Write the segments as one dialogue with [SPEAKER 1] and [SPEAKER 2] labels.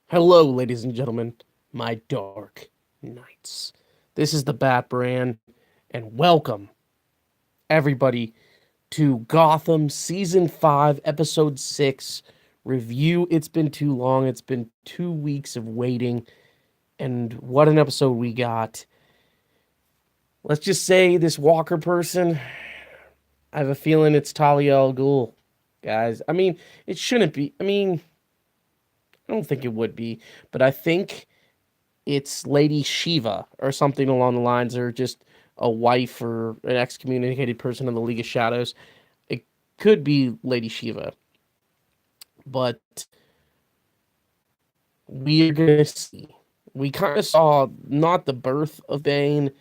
[SPEAKER 1] Hello, ladies and gentlemen, my dark knights. This is the Bat Brand, and welcome, everybody, to Gotham Season 5, Episode 6 review. It's been too long. It's been 2 weeks of waiting, and what an episode we got. Let's just say this Walker person, I have a feeling it's Talia al Ghul, guys. It shouldn't be. I don't think it would be, but I think it's Lady Shiva or something along the lines, or just a wife or an excommunicated person in the League of Shadows. It could be Lady Shiva, but we're gonna see. We kind of saw not the birth of Bane,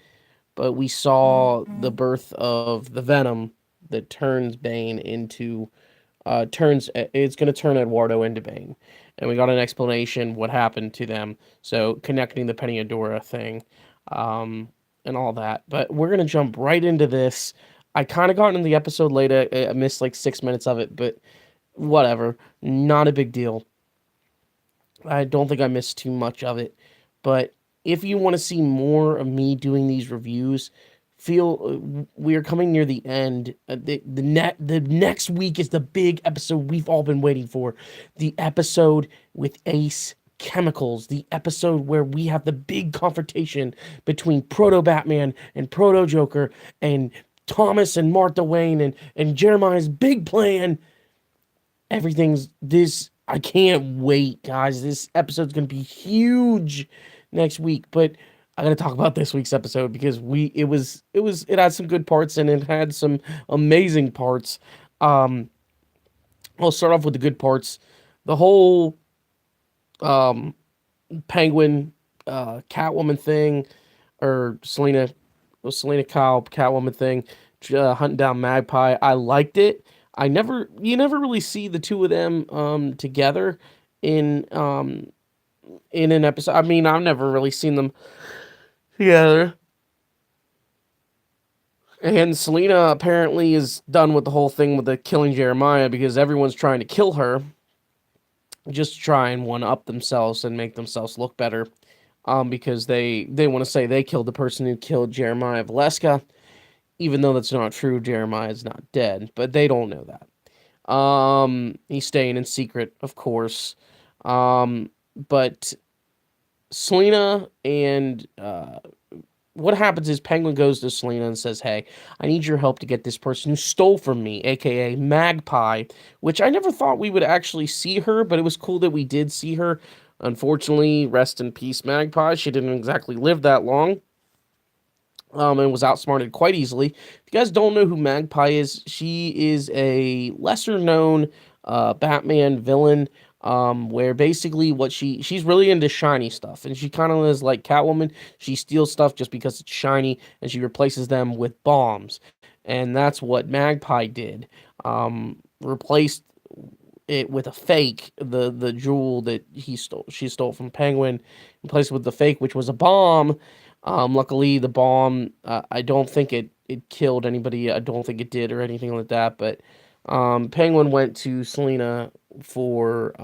[SPEAKER 1] but we saw the birth of the Venom that turns Bane into turns it's going to turn Eduardo into Bane, and we got an explanation what happened to them. So connecting the Penny Adora thing, and all that. But we're gonna jump right into this. I kind of got in the episode later. I missed like 6 minutes of it, but whatever. Not a big deal. I don't think I missed too much of it. But if you want to see more of me doing these reviews, feel we are coming near the end. The next week is the big episode we've all been waiting for, the episode with Ace Chemicals, the episode where we have the big confrontation between Proto Batman and Proto Joker and Thomas and Martha Wayne and Jeremiah's big plan. Everything's this. I can't wait, guys. This episode's gonna be huge next week, but I gotta talk about this week's episode because it had some good parts and it had some amazing parts. Um, I'll start off with the good parts. The whole um Penguin Catwoman thing, or Selena Kyle Catwoman thing, hunting down Magpie. I liked it. You never really see the two of them together in in an episode. I've never really seen them together. And Selena apparently is done with the whole thing with the killing Jeremiah because everyone's trying to kill her, just to try and one up themselves and make themselves look better. Because they want to say they killed the person who killed Jeremiah Valeska, even though that's not true. Jeremiah is not dead, but they don't know that. He's staying in secret, of course. But Selena and what happens is Penguin goes to Selena and says, "Hey, I need your help to get this person who stole from me, aka Magpie," which I never thought we would actually see her, but it was cool that we did see her. Unfortunately, rest in peace, Magpie. She didn't exactly live that long. And was outsmarted quite easily. If you guys don't know who Magpie is, she is a lesser known Batman villain. Where basically she's really into shiny stuff, and she kind of is like Catwoman. She steals stuff just because it's shiny, and she replaces them with bombs, and that's what Magpie did. Replaced it with a fake, the jewel that she stole from Penguin, replaced it with the fake, which was a bomb. Luckily, the bomb, I don't think it killed anybody. I don't think it did or anything like that. But Penguin went to Selena for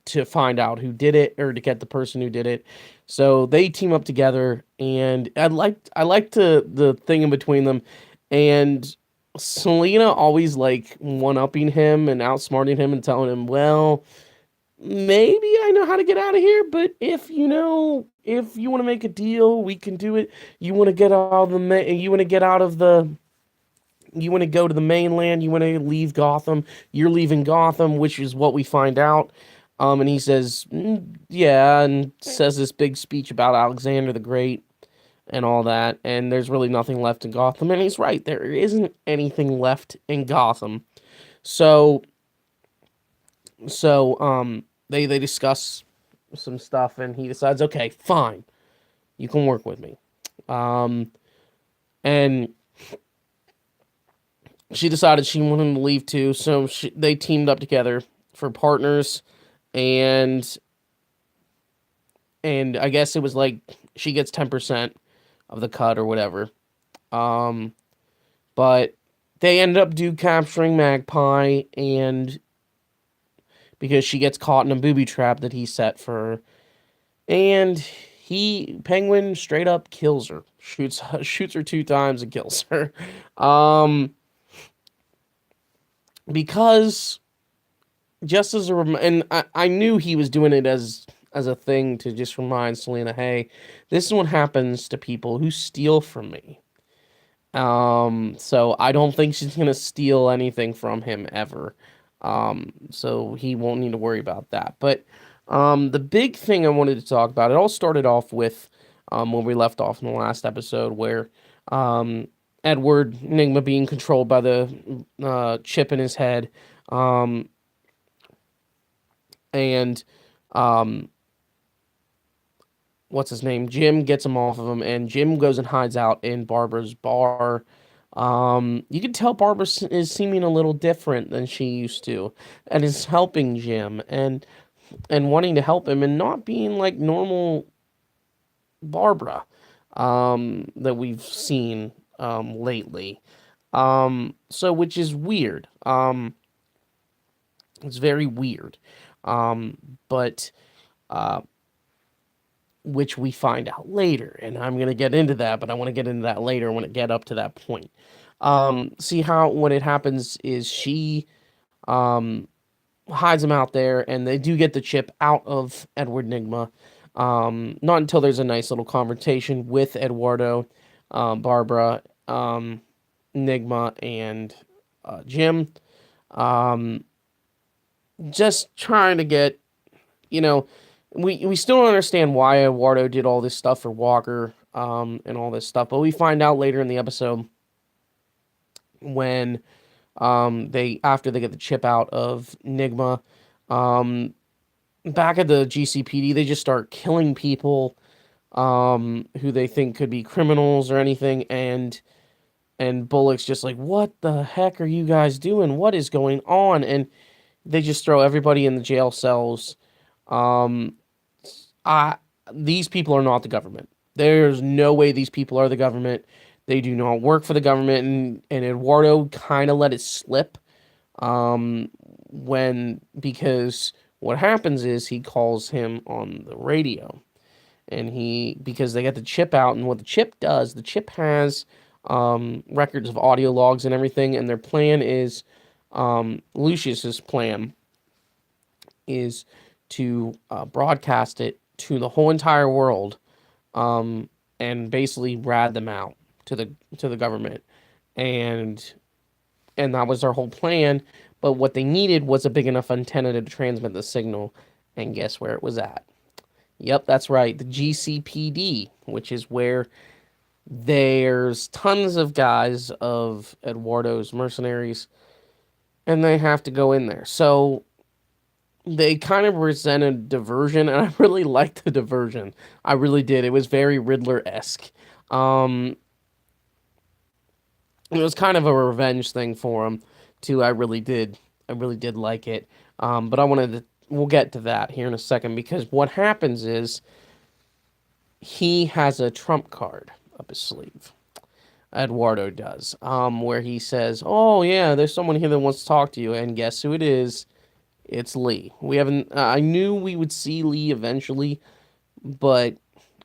[SPEAKER 1] to find out who did it, or to get the person who did it. So they team up together, and I liked the thing in between them, and Selena always like one upping him and outsmarting him and telling him, well, maybe I know how to get out of here, but if you want to make a deal, we can do it. You want to get out of you want to get out of the, you want to go to the mainland, you want to leave Gotham, you're leaving Gotham, which is what we find out. And he says, yeah, and says this big speech about Alexander the Great and all that, and there's really nothing left in Gotham, and he's right, there isn't anything left in Gotham. So they discuss some stuff, and he decides, okay, fine, you can work with me. Um, and she decided she wanted to leave too, so they teamed up together for partners, and I guess it was like she gets 10% of the cut or whatever. Um, but they ended up capturing Magpie, and because she gets caught in a booby trap that he set for her. And Penguin straight up kills her. Shoots her 2 times and kills her. Um because just as and I knew he was doing it as a thing to just remind Selena, hey, this is what happens to people who steal from me. So I don't think she's gonna steal anything from him ever. So he won't need to worry about that. But the big thing I wanted to talk about, it all started off with when we left off in the last episode, where um Edward Nygma being controlled by the chip in his head, um, and um, what's his name? Jim gets him off of him, and Jim goes and hides out in Barbara's bar. You can tell Barbara is seeming a little different than she used to, and is helping Jim and wanting to help him, and not being like normal Barbara that we've seen lately. So which is weird. It's very weird. But uh, which we find out later, and I'm gonna get into that, but I want to get into that later when it get up to that point. See how when it happens is she um hides him out there, and they do get the chip out of Edward Nygma. Not until there's a nice little confrontation with Eduardo, Barbara, Nygma, and Jim. Um, just trying to get, you know, we still don't understand why Eduardo did all this stuff for Walker, and all this stuff, but we find out later in the episode when they after they get the chip out of Nygma, um, back at the GCPD, they just start killing people who they think could be criminals or anything, and Bullock's just like, what the heck are you guys doing? What is going on? And they just throw everybody in the jail cells. Um, I These people are not the government. There's no way these people are the government. They do not work for the government, and Eduardo kind of let it slip. When because what happens is he calls him on the radio, and because they get the chip out, and what the chip does, the chip has records of audio logs and everything, and their plan is Lucius's plan is to broadcast it to the whole entire world, and basically rat them out to the government, and that was their whole plan. But what they needed was a big enough antenna to transmit the signal, and guess where it was at? Yep, that's right, the GCPD, which is where there's tons of guys of Eduardo's mercenaries, and they have to go in there. So they kind of presented diversion, and I really liked the diversion. I really did. It was very Riddler-esque. Um, it was kind of a revenge thing for him, too. I really did. I really did like it. But we'll get to that here in a second, because what happens is he has a trump card up his sleeve. Eduardo does, where he says, "Oh yeah, there's someone here that wants to talk to you," and guess who it is? It's Lee. We haven't. I knew we would see Lee eventually, but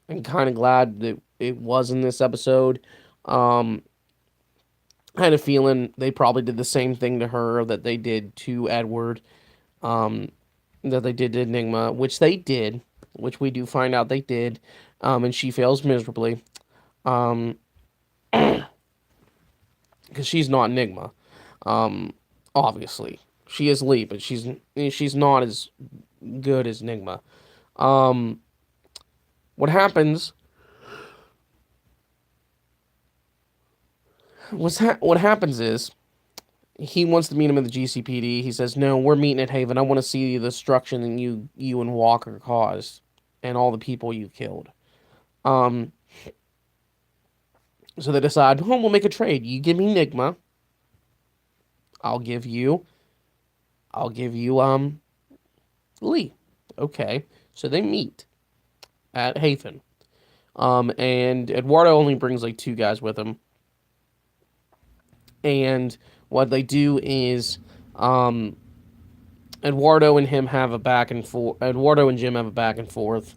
[SPEAKER 1] I'm kind of glad that it was in this episode. Um, I had a feeling they probably did the same thing to her that they did to Edward, um, that they did to Enigma, which they did, which we do find out they did, and she fails miserably, um, because she's not Enigma, um, obviously. She is Lee, but she's not as good as Enigma. Um, what happens? What happens is he wants to meet him at the GCPD. He says, "No, we're meeting at Haven. I want to see the destruction that you and Walker caused, and all the people you killed." Um, so they decide, "Oh, we'll make a trade. You give me Enigma. I'll give you, I'll give you Lee." Okay, so they meet at Haven. And Eduardo only brings like 2 guys with him. And what they do is, um, Eduardo and him have a back and forth. Eduardo and Jim have a back and forth,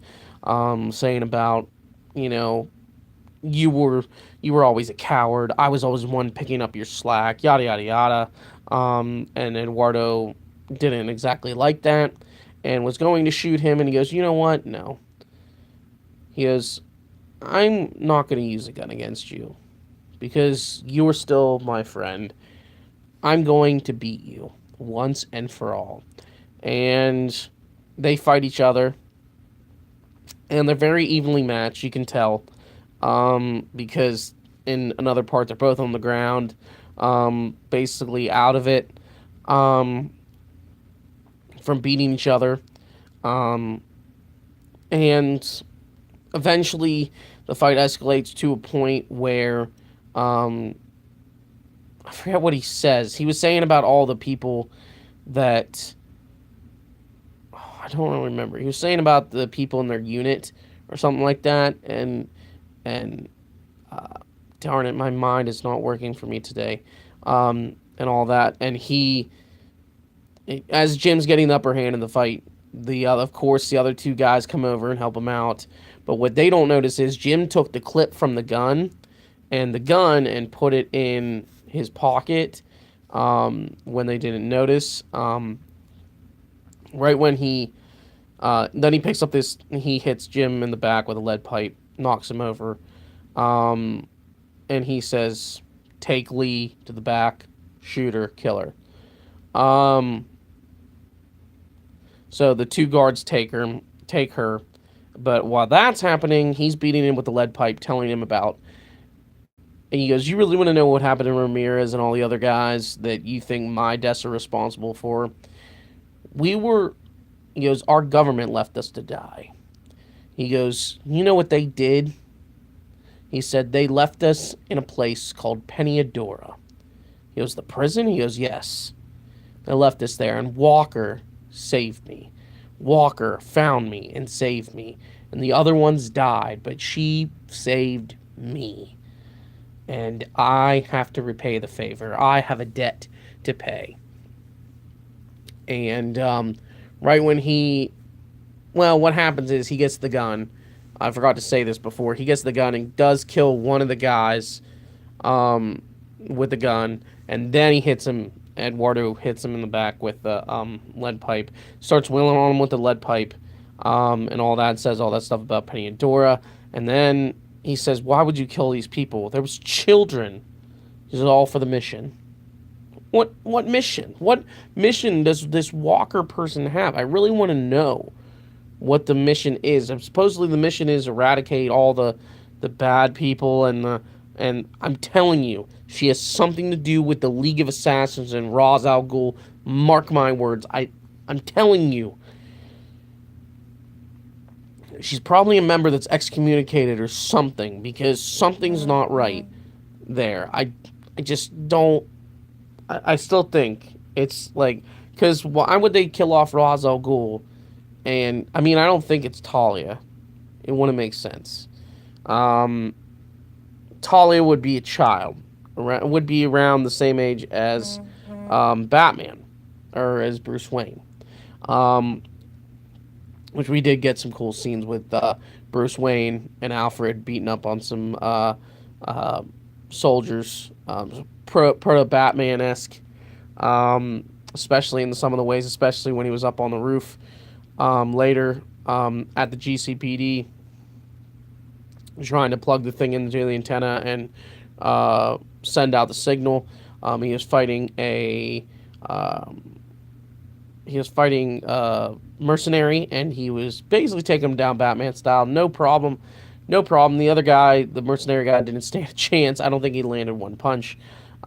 [SPEAKER 1] saying about, you know, you were you were always a coward. I was always one picking up your slack. Yada yada yada. And Eduardo didn't exactly like that, and was going to shoot him. And he goes, you know what? No. He goes, I'm not going to use a gun against you because you are still my friend. I'm going to beat you once and for all. And they fight each other, and they're very evenly matched. You can tell, because in another part they're both on the ground, basically out of it, um, from beating each other, um, and eventually the fight escalates to a point where, um, I forget what he says. He was saying about all the people that, I don't remember. He was saying about the people in their unit or something like that, and darn it, my mind is not working for me today, and all that. And he, as Jim's getting the upper hand in the fight, of course the other two guys come over and help him out. But what they don't notice is Jim took the clip from the gun and put it in his pocket, when they didn't notice. Right when then he picks up he hits Jim in the back with a lead pipe, knocks him over, um, and he says, "Take Lee to the back, shoot her, kill her." Um, so the two guards take her, but while that's happening, he's beating him with the lead pipe, telling him about. And he goes, "You really want to know what happened to Ramirez and all the other guys that you think my deaths are responsible for? We were," he goes, "our government left us to die." He goes, "You know what they did?" He said, "They left us in a place called Peniadora." He goes, "The prison?" He goes, "Yes. They left us there, and Walker saved me. Walker found me and saved me. And the other ones died, but she saved me. And I have to repay the favor. I have a debt to pay." And right when what happens is he gets the gun. I forgot to say this before. He gets the gun and does kill one of the guys, with the gun, and then he hits him. Eduardo hits him in the back with the lead pipe. Starts wheeling on him with the lead pipe, and all that. Says all that stuff about Penny and Dora, and then he says, "Why would you kill these people? There was children." This is all for the mission. What mission? What mission does this Walker person have? I really want to know what the mission is. Supposedly the mission is eradicate all the bad people, and I'm telling you, she has something to do with the League of Assassins and Ra's al Ghul. Mark my words. I'm telling you. She's probably a member that's excommunicated or something, because something's not right there. I just don't. I still think it's like, because why would they kill off Ra's al Ghul? And I mean, I don't think it's Talia. It wouldn't make sense. Talia would be a child, would be around the same age as Batman, or as Bruce Wayne. Which we did get some cool scenes with Bruce Wayne and Alfred beating up on some soldiers, proto Batman-esque, especially in some of the ways, especially when he was up on the roof later at the GCPD, trying to plug the thing into the antenna and send out the signal. He was fighting a mercenary, and he was basically taking him down Batman style. No problem. The other guy, the mercenary guy, didn't stand a chance. I don't think he landed one punch.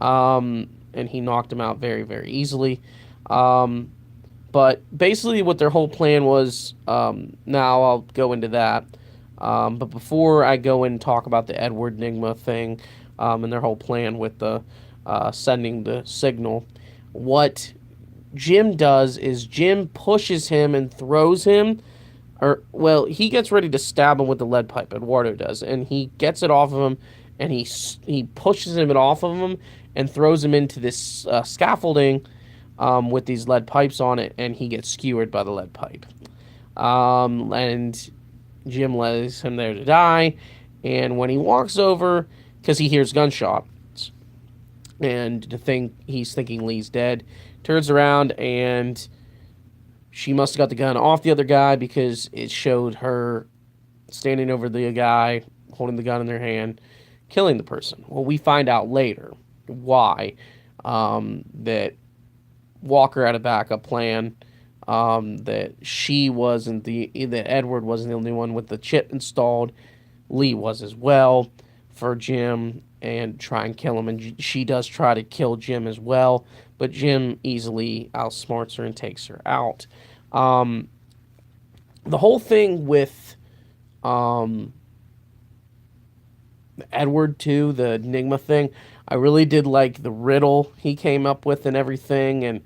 [SPEAKER 1] And he knocked him out very, very easily. But basically what their whole plan was, now I'll go into that. But before I go and talk about the Edward Nygma thing, and their whole plan with the sending the signal, what Jim does is Jim pushes him and throws him, he gets ready to stab him with the lead pipe, Eduardo does, and he gets it off of him, and he pushes him off of him and throws him into this scaffolding, with these lead pipes on it, and he gets skewered by the lead pipe. And Jim lays him there to die. And when he walks over, because he hears gunshots, and he's thinking Lee's dead, turns around, and she must have got the gun off the other guy because it showed her standing over the guy, holding the gun in their hand, killing the person. Well, we find out later why. That Walker had a backup plan. That that Edward wasn't the only one with the chip installed. Lee was as well for Jim and try and kill him. And she does try to kill Jim as well, but Jim easily outsmarts her and takes her out. The whole thing with Edward too, the Enigma thing, I really did like the riddle he came up with and everything, and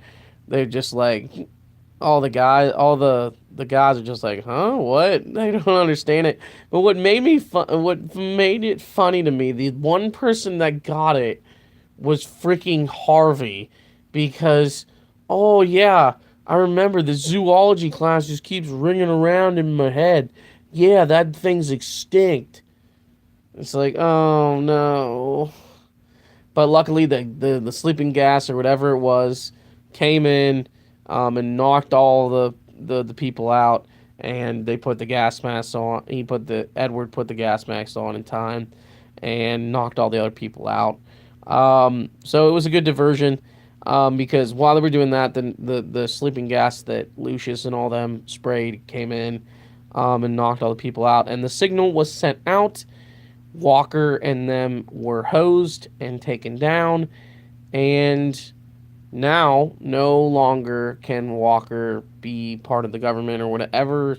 [SPEAKER 1] they're just like all the guys are just like, huh, what? They don't understand it. But what made it funny to me, the one person that got it was freaking Harvey, because oh yeah, I remember the zoology class just keeps ringing around in my head. Yeah, that thing's extinct. It's like, oh no. But luckily, the sleeping gas or whatever it was came in, and knocked all the people out, and they put the gas mask on. Edward put the gas mask on in time, and knocked all the other people out. So it was a good diversion, because while they were doing that, the sleeping gas that Lucius and all them sprayed came in, and knocked all the people out, and the signal was sent out. Walker and them were hosed and taken down, and now no longer can Walker be part of the government or whatever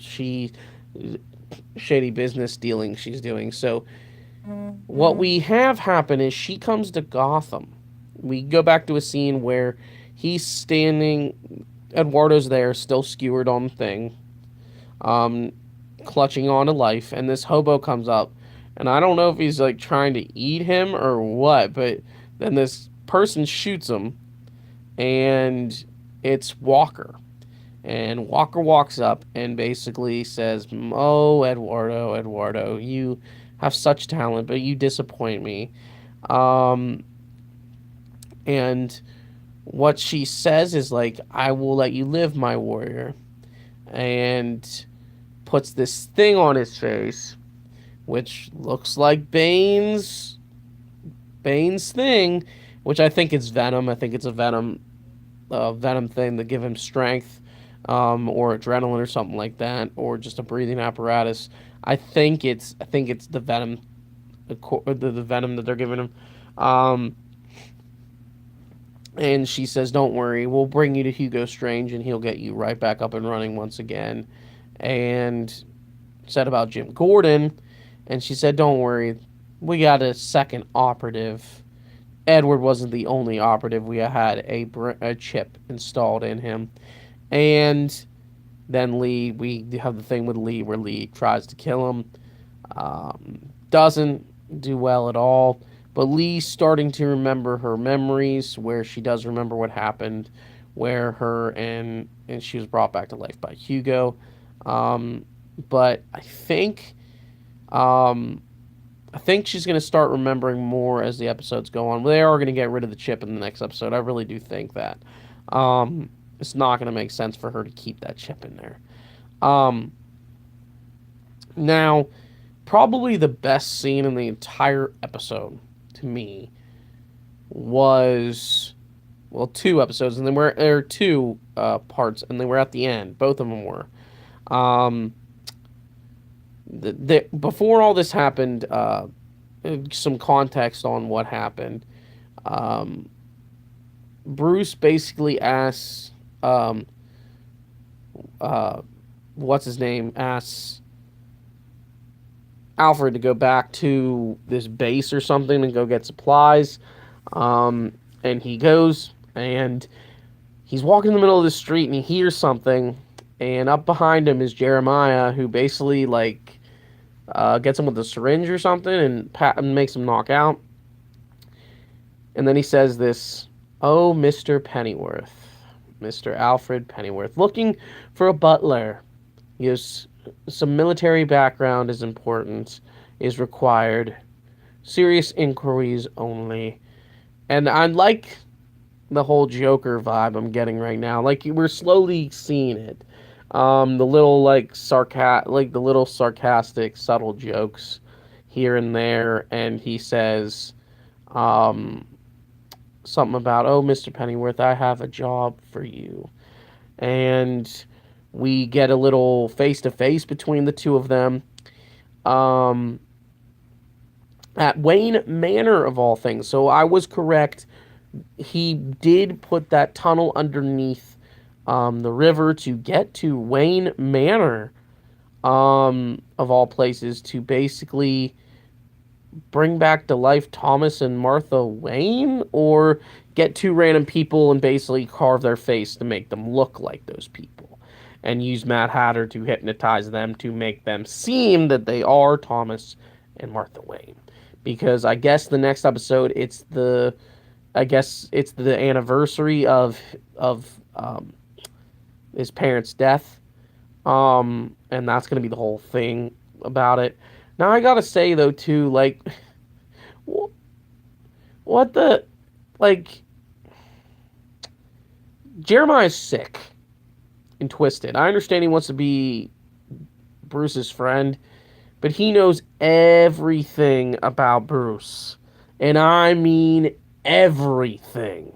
[SPEAKER 1] shady business dealing she's doing. So what we have happen is she comes to Gotham. We go back to a scene where he's standing, Eduardo's there, still skewered on the thing, clutching on to life, and this hobo comes up. And I don't know if he's like trying to eat him or what, but then this person shoots him, and it's Walker. And Walker walks up and basically says, "Oh, Eduardo, you have such talent, but you disappoint me." And what she says is like, "I will let you live, my warrior," and puts this thing on his face, which looks like Bane's thing, which I think is Venom. I think it's a Venom thing to give him strength, or adrenaline or something like that, or just a breathing apparatus. I think it's the Venom, the Venom that they're giving him. And she says, "Don't worry, we'll bring you to Hugo Strange, and he'll get you right back up and running once again." And said about Jim Gordon. And she said, "Don't worry, we got a second operative. Edward wasn't the only operative. We had a chip installed in him." And then we have the thing with Lee where Lee tries to kill him. Doesn't do well at all. But Lee's starting to remember her memories, where she does remember what happened, where and she was brought back to life by Hugo. But I think she's going to start remembering more as the episodes go on. They are going to get rid of the chip in the next episode. I really do think that. It's not going to make sense for her to keep that chip in there. Now, probably the best scene in the entire episode, to me, was, well, two episodes, and there were two parts, and they were at the end. Both of them were. Before all this happened, some context on what happened. Bruce basically asks, what's his name? Asks Alfred to go back to this base or something and go get supplies. And he goes, and he's walking in the middle of the street, and he hears something, and up behind him is Jeremiah, who basically like gets him with a syringe or something and makes him knock out. And then he says this, "Oh, Mr. Pennyworth, Mr. Alfred Pennyworth, looking for a butler. Yes, some military background is important, is required. Serious inquiries only. And I like the whole Joker vibe I'm getting right now. Like we're slowly seeing it. The little like the little sarcastic, subtle jokes here and there, and he says um, something about, "Oh, Mr. Pennyworth, I have a job for you," and we get a little face to face between the two of them. Um, at Wayne Manor of all things. So I was correct. He did put that tunnel underneath the river to get to Wayne Manor, of all places, to basically bring back to life Thomas and Martha Wayne, or get two random people and basically carve their face to make them look like those people, and use Mad Hatter to hypnotize them to make them seem that they are Thomas and Martha Wayne. Because I guess the next episode, I guess it's the anniversary of his parents' death, and that's gonna be the whole thing about it. Now I gotta say though too, like, what the, like, Jeremiah's sick and twisted. I understand he wants to be Bruce's friend, but he knows everything about Bruce, and I mean everything.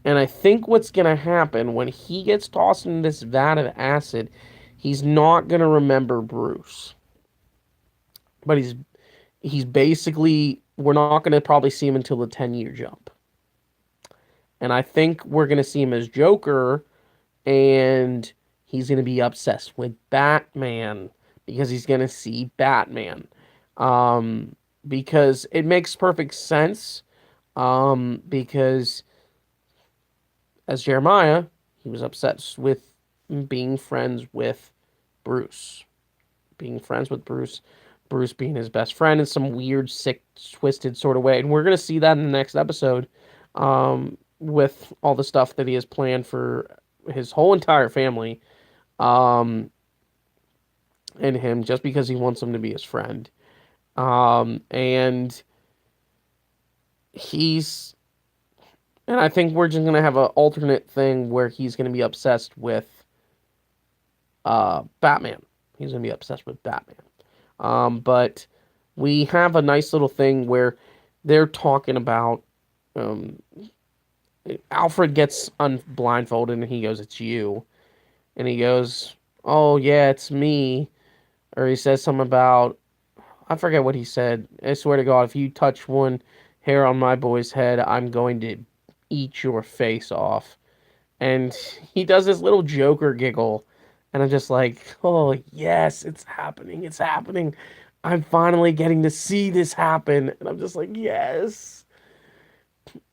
[SPEAKER 1] And I think what's going to happen when he gets tossed in this vat of acid, he's not going to remember Bruce. But he's basically, we're not going to probably see him until the 10-year jump. And I think we're going to see him as Joker, and he's going to be obsessed with Batman because he's going to see Batman. Because it makes perfect sense. Because as Jeremiah, he was obsessed with being friends with Bruce. Being friends with Bruce. Bruce being his best friend in some weird, sick, twisted sort of way. And we're going to see that in the next episode, with all the stuff that he has planned for his whole entire family, um, and him, just because he wants him to be his friend. And he's and I think we're just gonna have an alternate thing where he's gonna be obsessed with Batman. He's gonna be obsessed with Batman. But we have a nice little thing where they're talking about um, Alfred gets blindfolded and he goes, "It's you," and he goes, "Oh yeah, it's me," or he says something about, I forget what he said. I swear to God, if you touch one hair on my boy's head, I'm going to eat your face off. And he does this little Joker giggle. And I'm just like, oh, yes, it's happening. It's happening. I'm finally getting to see this happen. And I'm just like, yes.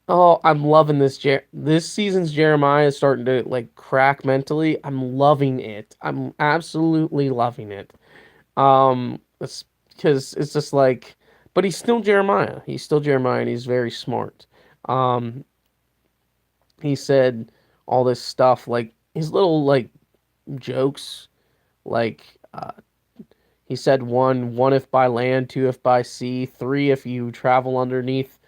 [SPEAKER 1] Oh, I'm loving this. This season's Jeremiah is starting to like crack mentally. I'm loving it. I'm absolutely loving it. It's because it's just like, but he's still Jeremiah. He's still Jeremiah, and he's very smart. Um, he said all this stuff, like his little like jokes, like he said one if by land, two if by sea, three if you travel underneath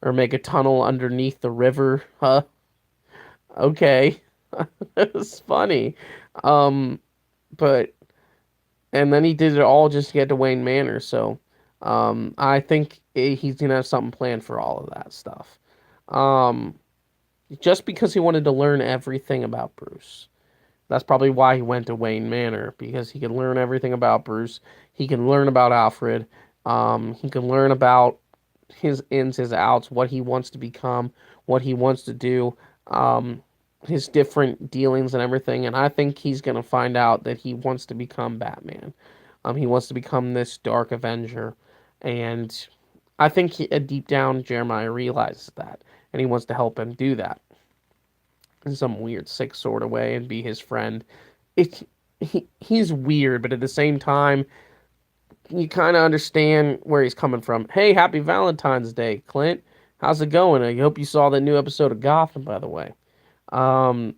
[SPEAKER 1] or make a tunnel underneath the river. Huh? Okay, it was funny. Um, but and then he did it all just to get to Wayne Manor. So I think he's gonna have something planned for all of that stuff. Um, just because he wanted to learn everything about Bruce. That's probably why he went to Wayne Manor, because he can learn everything about Bruce. He can learn about Alfred. He can learn about his ins, his outs, what he wants to become, what he wants to do, his different dealings and everything. And I think he's going to find out that he wants to become Batman. He wants to become this dark Avenger. And I think deep down, Jeremiah realizes that. And he wants to help him do that in some weird, sick sort of way and be his friend. He's weird, but at the same time, you kind of understand where he's coming from. Hey, happy Valentine's Day, Clint. How's it going? I hope you saw the new episode of Gotham, by the way. Um,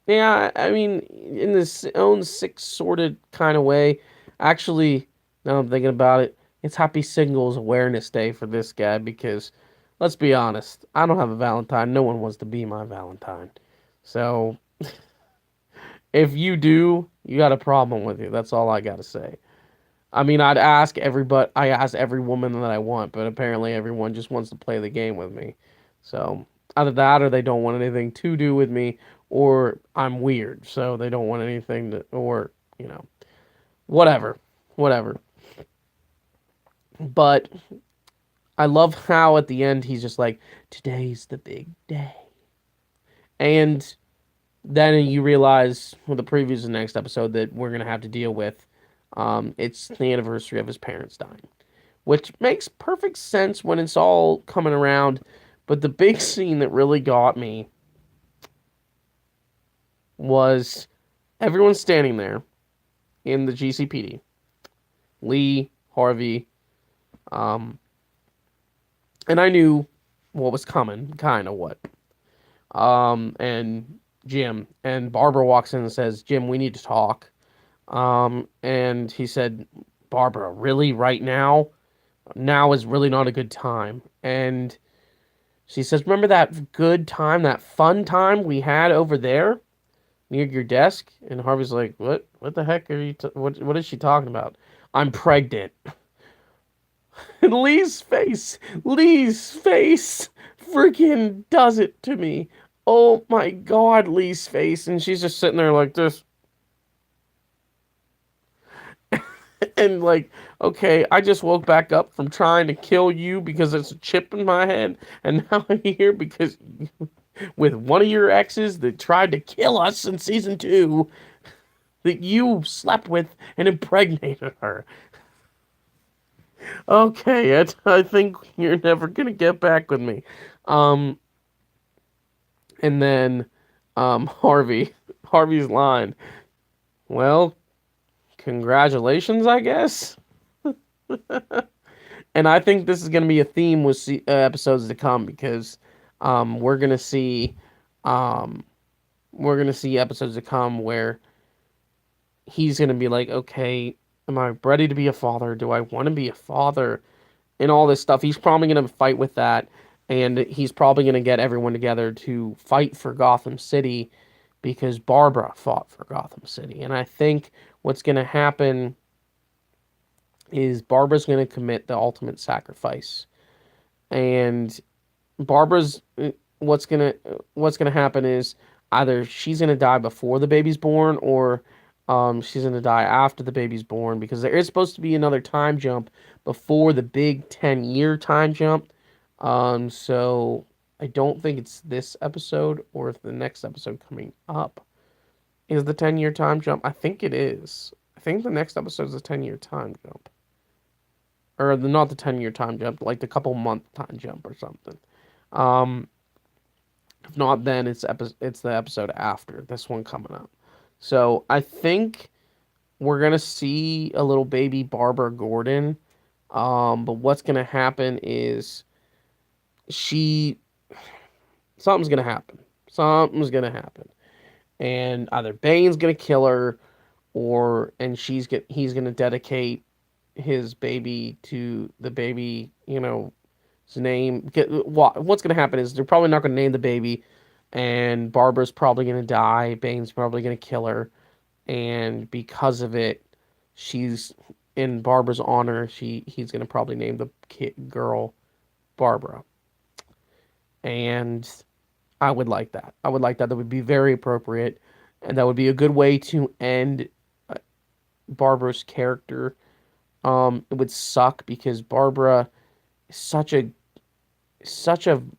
[SPEAKER 1] Yeah, I mean, in this own sick, sorted kind of way. Actually, now I'm thinking about it, it's Happy Singles Awareness Day for this guy because, let's be honest, I don't have a Valentine. No one wants to be my Valentine. So, if you do, you got a problem with you. That's all I got to say. I mean, I ask every woman that I want, but apparently everyone just wants to play the game with me. So either that, or they don't want anything to do with me, or I'm weird, so they don't want anything to, or you know, whatever, whatever. But I love how at the end he's just like, "Today's the big day," and then you realize with the previews of the next episode that we're gonna have to deal with. It's the anniversary of his parents dying, which makes perfect sense when it's all coming around. But the big scene that really got me was everyone standing there in the GCPD. Lee, Harvey, um, and I knew what was coming, kind of what. And Jim and Barbara walks in and says, "Jim, we need to talk." And he said, "Barbara, really, right now? Now is really not a good time." And she says, "Remember that good time, that fun time we had over there near your desk?" And Harvey's like, "What? What the heck are you? What is she talking about? I'm pregnant." And Lee's face, freaking does it to me. Oh my God, Lee's face, and she's just sitting there like this, and like, okay, I just woke back up from trying to kill you because it's a chip in my head, and now I'm here because with one of your exes that tried to kill us in season 2 that you slept with and impregnated her. Okay, I think you're never gonna get back with me. Um, and then, Harvey's line. Well, congratulations, I guess. And I think this is gonna be a theme with episodes to come because, um, we're gonna see, um, we're gonna see episodes to come where he's going to be like, okay, am I ready to be a father? Do I want to be a father? And all this stuff. He's probably going to fight with that. And he's probably going to get everyone together to fight for Gotham City because Barbara fought for Gotham City. And I think what's going to happen is Barbara's going to commit the ultimate sacrifice. And Barbara's what's gonna happen is either she's gonna die before the baby's born or she's gonna die after the baby's born because there is supposed to be another time jump before the big 10-year time jump. So I don't think it's this episode or if the next episode coming up is the 10-year time jump. I think it is. I think the next episode is a 10-year time jump. Or not the 10-year time jump, like the couple month time jump or something. Um, if not, then it's the episode after this one coming up. So I think we're gonna see a little baby Barbara Gordon. But what's gonna happen is she something's gonna happen. Something's gonna happen, and either Bane's gonna kill her, or and he's gonna dedicate his baby to the baby. His name. What's gonna happen is they're probably not gonna name the baby, and Barbara's probably gonna die. Bane's probably gonna kill her, and because of it, she's in Barbara's honor. He's gonna probably name the girl Barbara, and I would like that. I would like that. That would be very appropriate, and that would be a good way to end uh, Barbara's character. It would suck because Barbara is such a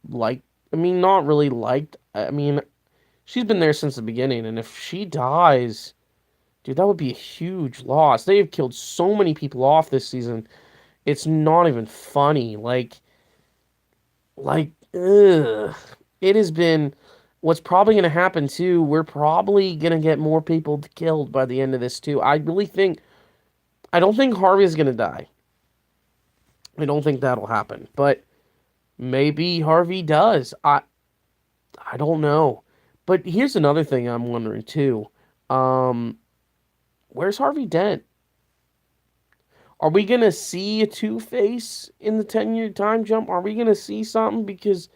[SPEAKER 1] like. I mean, not really liked. I mean, she's been there since the beginning, and if she dies, dude, that would be a huge loss. They have killed so many people off this season. It's not even funny. Ugh. It has been. What's probably going to happen too? We're probably going to get more people killed by the end of this too. I really think. I don't think Harvey's going to die. I don't think that'll happen. But maybe Harvey does. I don't know. But here's another thing I'm wondering too. Um, where's Harvey Dent? Are we gonna see a Two-Face in the 10-year time jump? Are we gonna see something? Because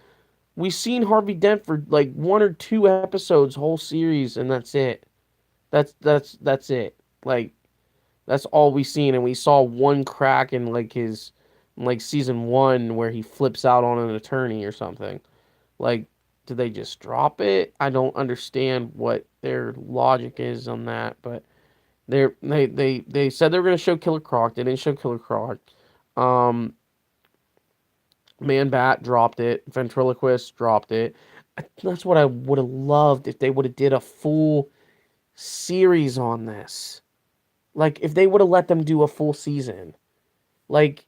[SPEAKER 1] we've seen Harvey Dent for like one or two episodes, whole series, and that's it. That's it. Like that's all we seen, and we saw one crack in like his like season one where he flips out on an attorney or something. Like, did they just drop it? I don't understand what their logic is on that, but they said they were gonna show Killer Croc. They didn't show Killer Croc. Um, Man Bat dropped it. Ventriloquist dropped it. That's what I would have loved if they would have did a full series on this. Like if they would have let them do a full season. Like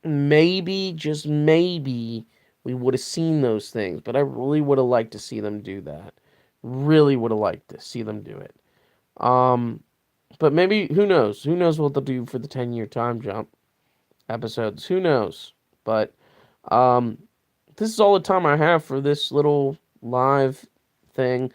[SPEAKER 1] maybe, just maybe, we would have seen those things. But I really would have liked to see them do that. Really would have liked to see them do it. Um, but maybe who knows? Who knows what they'll do for the 10-year time jump episodes? Who knows? But um, this is all the time I have for this little live thing.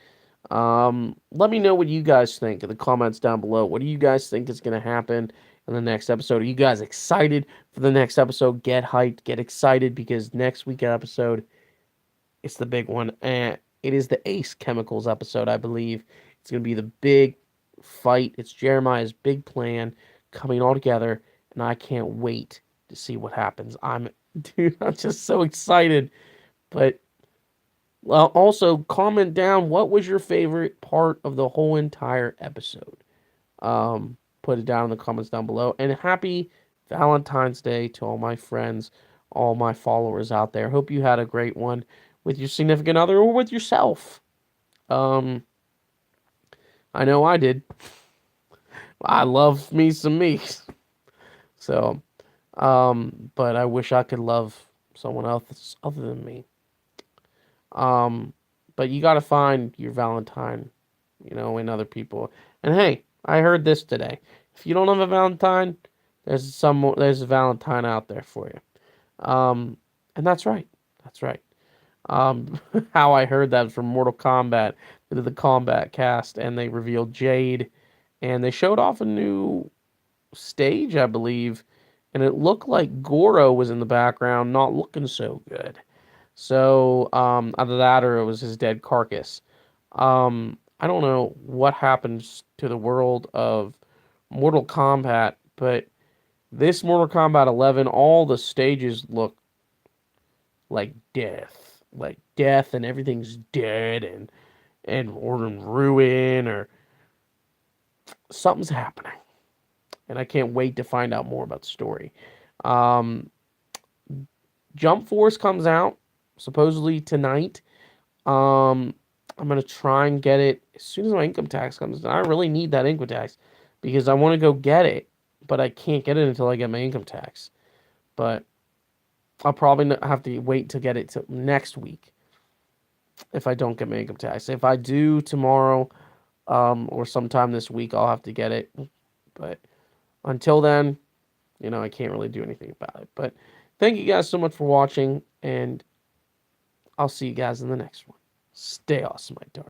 [SPEAKER 1] Let me know what you guys think in the comments down below. What do you guys think is going to happen in the next episode? Are you guys excited for the next episode? Get hyped, get excited because next week's episode, it's the big one. And it is the Ace Chemicals episode, I believe. It's going to be the big fight. It's Jeremiah's big plan coming all together, and I can't wait to see what happens. Dude, I'm just so excited. But well, also comment down what was your favorite part of the whole entire episode. Put it down in the comments down below. And happy Valentine's Day to all my friends, all my followers out there. Hope you had a great one with your significant other or with yourself. Um, I know I did. I love me some me. So, but I wish I could love someone else other than me. Um, but you got to find your Valentine, in other people. And hey, I heard this today. If you don't have a Valentine, there's a Valentine out there for you. And that's right. That's right. How I heard that was from Mortal Kombat. They did the Combat cast, and they revealed Jade, and they showed off a new stage, I believe, and it looked like Goro was in the background, not looking so good. So, either that or it was his dead carcass. I don't know what happens to the world of Mortal Kombat, but this Mortal Kombat 11, all the stages look like death. Like death, and everything's dead, or in ruin, or something's happening. And I can't wait to find out more about the story. Um, Jump Force comes out supposedly tonight. I'm gonna try and get it as soon as my income tax comes in. I really need that income tax because I want to go get it, but I can't get it until I get my income tax. But I'll probably have to wait to get it till next week if I don't get my income tax. If I do tomorrow, or sometime this week, I'll have to get it. But until then, I can't really do anything about it. But thank you guys so much for watching, and I'll see you guys in the next one. Stay awesome, my darling.